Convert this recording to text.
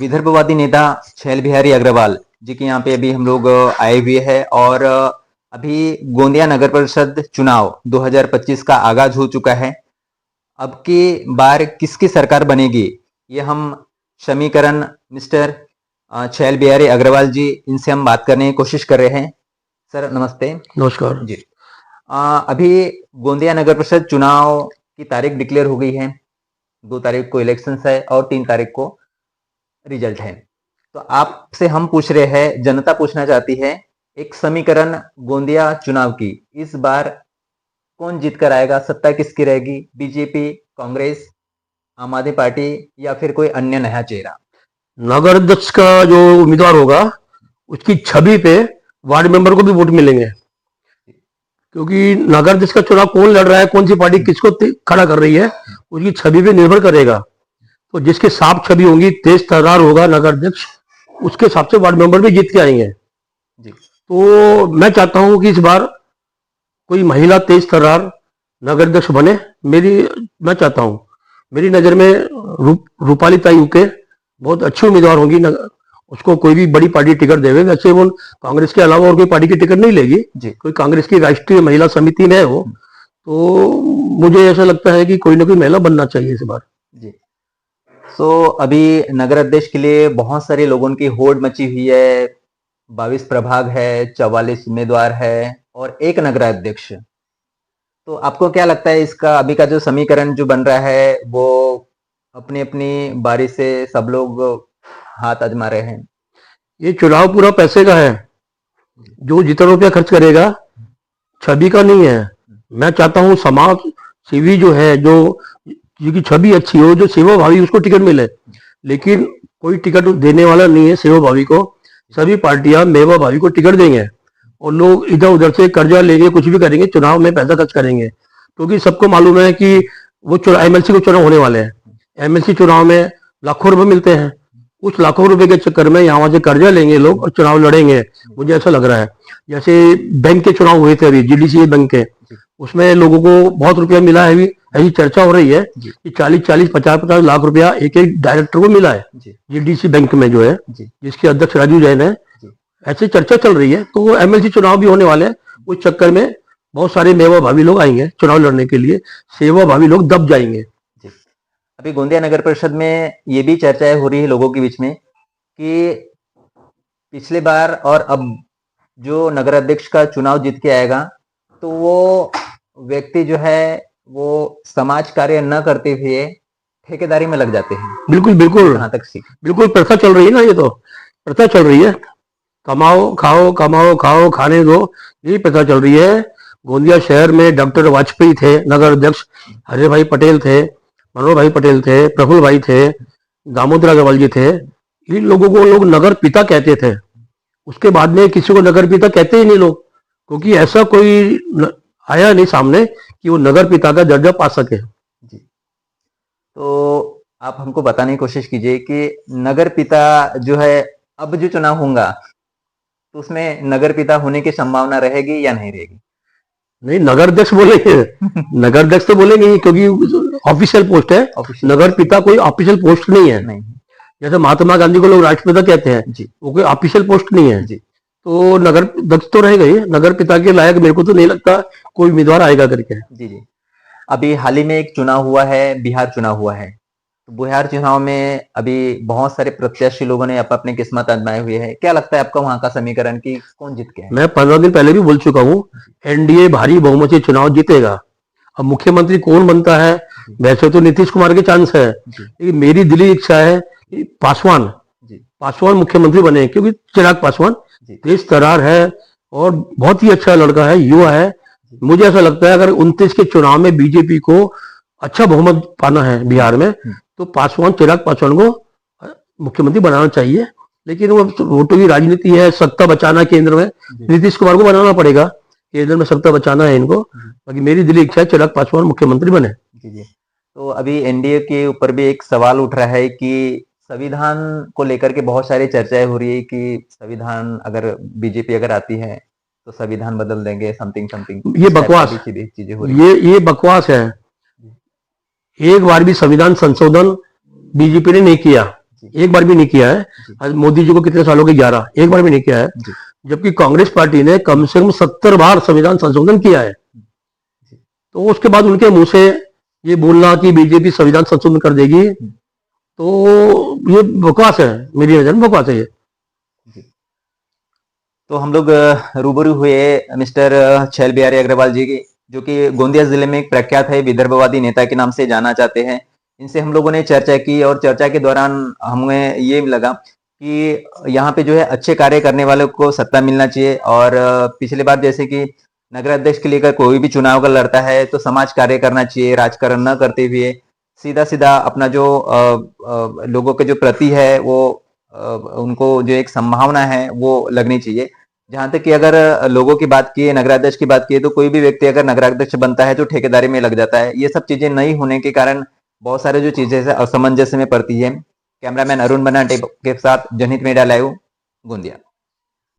विदर्भवादी नेता छैल बिहारी अग्रवाल जी के यहाँ पे अभी हम लोग आए हुए हैं और अभी गोंदिया नगर परिषद चुनाव 2025 का आगाज हो चुका है। अब की बार किसकी सरकार बनेगी ये हम समीकरण मिस्टर छैल बिहारी अग्रवाल जी इनसे हम बात करने की कोशिश कर रहे हैं। सर नमस्ते। नमस्कार जी। अभी गोंदिया नगर परिषद चुनाव की तारीख डिक्लेयर हो गई है। 2 तारीख को इलेक्शंस है और 3 तारीख को रिजल्ट है। तो आपसे हम पूछ रहे हैं, जनता पूछना चाहती है, एक समीकरण गोंदिया चुनाव की इस बार कौन जीत कर आएगा, सत्ता किसकी रहेगी, बीजेपी, कांग्रेस, आम आदमी पार्टी या फिर कोई अन्य नया चेहरा? नगर अध्यक्ष का जो उम्मीदवार होगा उसकी छवि पे वार्ड मेंबर को भी वोट मिलेंगे, क्योंकि नगर अध्यक्ष का चुनाव कौन लड़ रहा है, कौन सी पार्टी किसको खड़ा कर रही है, उसकी छवि पे निर्भर करेगा। तो जिसके साफ छवि होगी, तेज तर्रार होगा नगर अध्यक्ष, उसके हिसाब से वार्ड मेंबर भी जीत के आएंगे जी। तो मैं चाहता हूं कि इस बार कोई महिला तेज तर्रार नगर अध्यक्ष बने। मैं चाहता हूं, मेरी नजर में रूपाली ताई उके बहुत अच्छी उम्मीदवार होंगी। उसको कोई भी बड़ी पार्टी टिकट देवे, वैसे वो कांग्रेस के अलावा और कोई पार्टी की टिकट नहीं लेगी जी। कोई कांग्रेस की राष्ट्रीय महिला समिति में है वो, तो मुझे ऐसा लगता है कि कोई ना कोई महिला बनना चाहिए इस बार जी। तो अभी नगर अध्यक्ष के लिए बहुत सारे लोगों की होड़ मची हुई है। 22 प्रभाग है, 44 उम्मीदवार है और एक नगर अध्यक्ष। तो आपको क्या लगता है, इसका अभी का जो समीकरण जो बन रहा है वो अपनी अपनी बारी से सब लोग हाथ आजमा रहे हैं? ये चुनाव पूरा पैसे का है। जो जितना रुपया खर्च करेगा, छवि का नहीं है। मैं चाहता हूँ समाज सेवी जो है, जो जिसकी छवि अच्छी हो, जो सेवा भावी, उसको टिकट मिले। लेकिन कोई टिकट देने वाला नहीं है सेवा भावी को। सभी पार्टियां मेवा भावी को टिकट देंगे और लोग इधर उधर से कर्जा लेंगे, कुछ भी करेंगे, चुनाव में पैसा खर्च करेंगे, क्योंकि सबको मालूम है कि वो एमएलसी को चुनाव होने वाले हैं। एमएलसी चुनाव में लाखों रुपए मिलते हैं। उस लाखों रुपए के चक्कर में यहाँ से कर्जा लेंगे लोग और चुनाव लड़ेंगे। मुझे ऐसा लग रहा है, जैसे बैंक के चुनाव हुए थे अभी, जीडीसी बैंक के, उसमें लोगों को बहुत रुपया मिला है। अभी ऐसी चर्चा हो रही है कि 40-40, 50-50 लाख रुपया एक एक डायरेक्टर को मिला है जीडीसी बैंक में, जो है जिसके अध्यक्ष राजू जैन है। ऐसी चर्चा चल रही है। तो एमएलसी चुनाव भी होने वाले हैं। उस चक्कर में बहुत सारे मेवा भावी लोग आएंगे चुनाव लड़ने के लिए, सेवा भावी लोग दब जाएंगे। अभी गोंदिया नगर परिषद में ये भी चर्चाएं हो रही है लोगों के बीच में कि पिछले बार और अब जो नगर अध्यक्ष का चुनाव जीत के आएगा तो वो व्यक्ति जो है वो समाज कार्य न करते हुए ठेकेदारी में लग जाते हैं। बिल्कुल बिल्कुल, कहाँ तक सीख, बिल्कुल प्रथा चल रही है ना, ये तो प्रथा चल रही है। कमाओ खाओ, कमाओ खाओ, खाने दो, यही प्रथा चल रही है। गोंदिया शहर में डॉक्टर वाजपेयी थे नगर अध्यक्ष, हरे भाई पटेल थे, मनोहर भाई पटेल थे, प्रफुल्ल भाई थे, दामोदर अग्रवाल जी थे। इन लोगों को लोग नगर पिता कहते थे। उसके बाद में किसी को नगर पिता कहते ही नहीं लोग, क्योंकि ऐसा कोई आया नहीं सामने कि वो नगर पिता का दर्जा पा सके जी। तो आप हमको बताने की कोशिश कीजिए कि नगर पिता जो है, अब जो चुनाव होगा तो उसमें नगर पिता होने की संभावना रहेगी या नहीं रहेगी? नहीं, नगर अध्यक्ष बोलेंगे नगर अध्यक्ष तो बोलेंगे ही, क्योंकि ऑफिशियल पोस्ट है। नगर पिता कोई ऑफिशियल पोस्ट नहीं है। जैसे महात्मा गांधी को लोग राष्ट्रपिता कहते हैं जी, वो कोई ऑफिशियल पोस्ट नहीं है जी। तो नगर अध्यक्ष तो रहेगा ही। नगर पिता के लायक मेरे को तो नहीं लगता कोई उम्मीदवार आएगा करके जी जी। अभी हाल ही में एक चुनाव हुआ है, बिहार चुनाव हुआ है। तो बिहार चुनाव में अभी बहुत सारे प्रत्याशी लोगों ने अपनी किस्मत आजमाए हुए है। क्या लगता है आपका वहां का समीकरण की कौन जीत के है? मैं 15 दिन पहले भी बोल चुका हूँ, एनडीए भारी बहुमत से चुनाव जीतेगा। अब मुख्यमंत्री कौन बनता है, वैसे तो नीतीश कुमार के चांस है, लेकिन मेरी दिली इच्छा है कि पासवान मुख्यमंत्री बने, क्योंकि चिराग पासवान तेज तर्रार है और बहुत ही अच्छा लड़का है, युवा है। मुझे ऐसा लगता है अगर 29 के चुनाव में बीजेपी को अच्छा बहुमत पाना है बिहार में, तो चिराग पासवान को मुख्यमंत्री बनाना चाहिए। लेकिन वो वोटों की राजनीति है, सत्ता बचाना केंद्र में, नीतीश कुमार को बनाना पड़ेगा, केंद्र में सत्ता बचाना है इनको। बाकी मेरी दिली इच्छा है चिराग पासवान मुख्यमंत्री बने जी। तो अभी एनडीए के ऊपर भी एक सवाल उठ रहा है कि संविधान को लेकर के बहुत सारी चर्चाएं हो रही है कि संविधान अगर बीजेपी अगर आती है तो संविधान बदल देंगे, समथिंग। ये बकवास, चीजें हो रही है। ये बकवास है। एक बार भी संविधान संशोधन बीजेपी ने नहीं किया। जी। एक बार भी नहीं किया है। जी। आज मोदी जी को कितने सालों के 11, एक बार भी नहीं किया है। जी। जबकि कांग्रेस पार्टी ने कम से कम 70 बार संविधान संशोधन किया है। जी। तो उसके बाद उनके मुंह से ये बोलना कि बीजेपी संविधान संशोधन कर देगी, तो ये बकवास है, मेरी नजर में बकवास है ये। तो हम लोग रूबरू हुए मिस्टर छैल बिहारी अग्रवाल जी की, जो कि गोंदिया जिले में एक प्रख्यात है, विदर्भवादी नेता के नाम से जाना जाते हैं। इनसे हम लोगों ने चर्चा की और चर्चा के दौरान हमें ये लगा कि यहाँ पे जो है अच्छे कार्य करने वालों को सत्ता मिलना चाहिए, और पिछली बार जैसे कि नगर अध्यक्ष के लिए अगर कोई भी चुनाव का लड़ता है तो समाज कार्य करना चाहिए, राजकारण न करते हुए सीधा सीधा अपना जो लोगों के जो प्रति है वो उनको जो एक संभावना है वो लगनी चाहिए। जहां तक कि अगर लोगों की बात की, नगराध्यक्ष की बात की, तो कोई भी व्यक्ति अगर नगराध्यक्ष बनता है तो ठेकेदारी में लग जाता है। ये सब चीजें नहीं होने के कारण बहुत सारे जो चीजें असमंजस में पड़ती है। कैमरामैन अरुण बनाटे के साथ जनहित मीडिया लाइव, गोंदिया।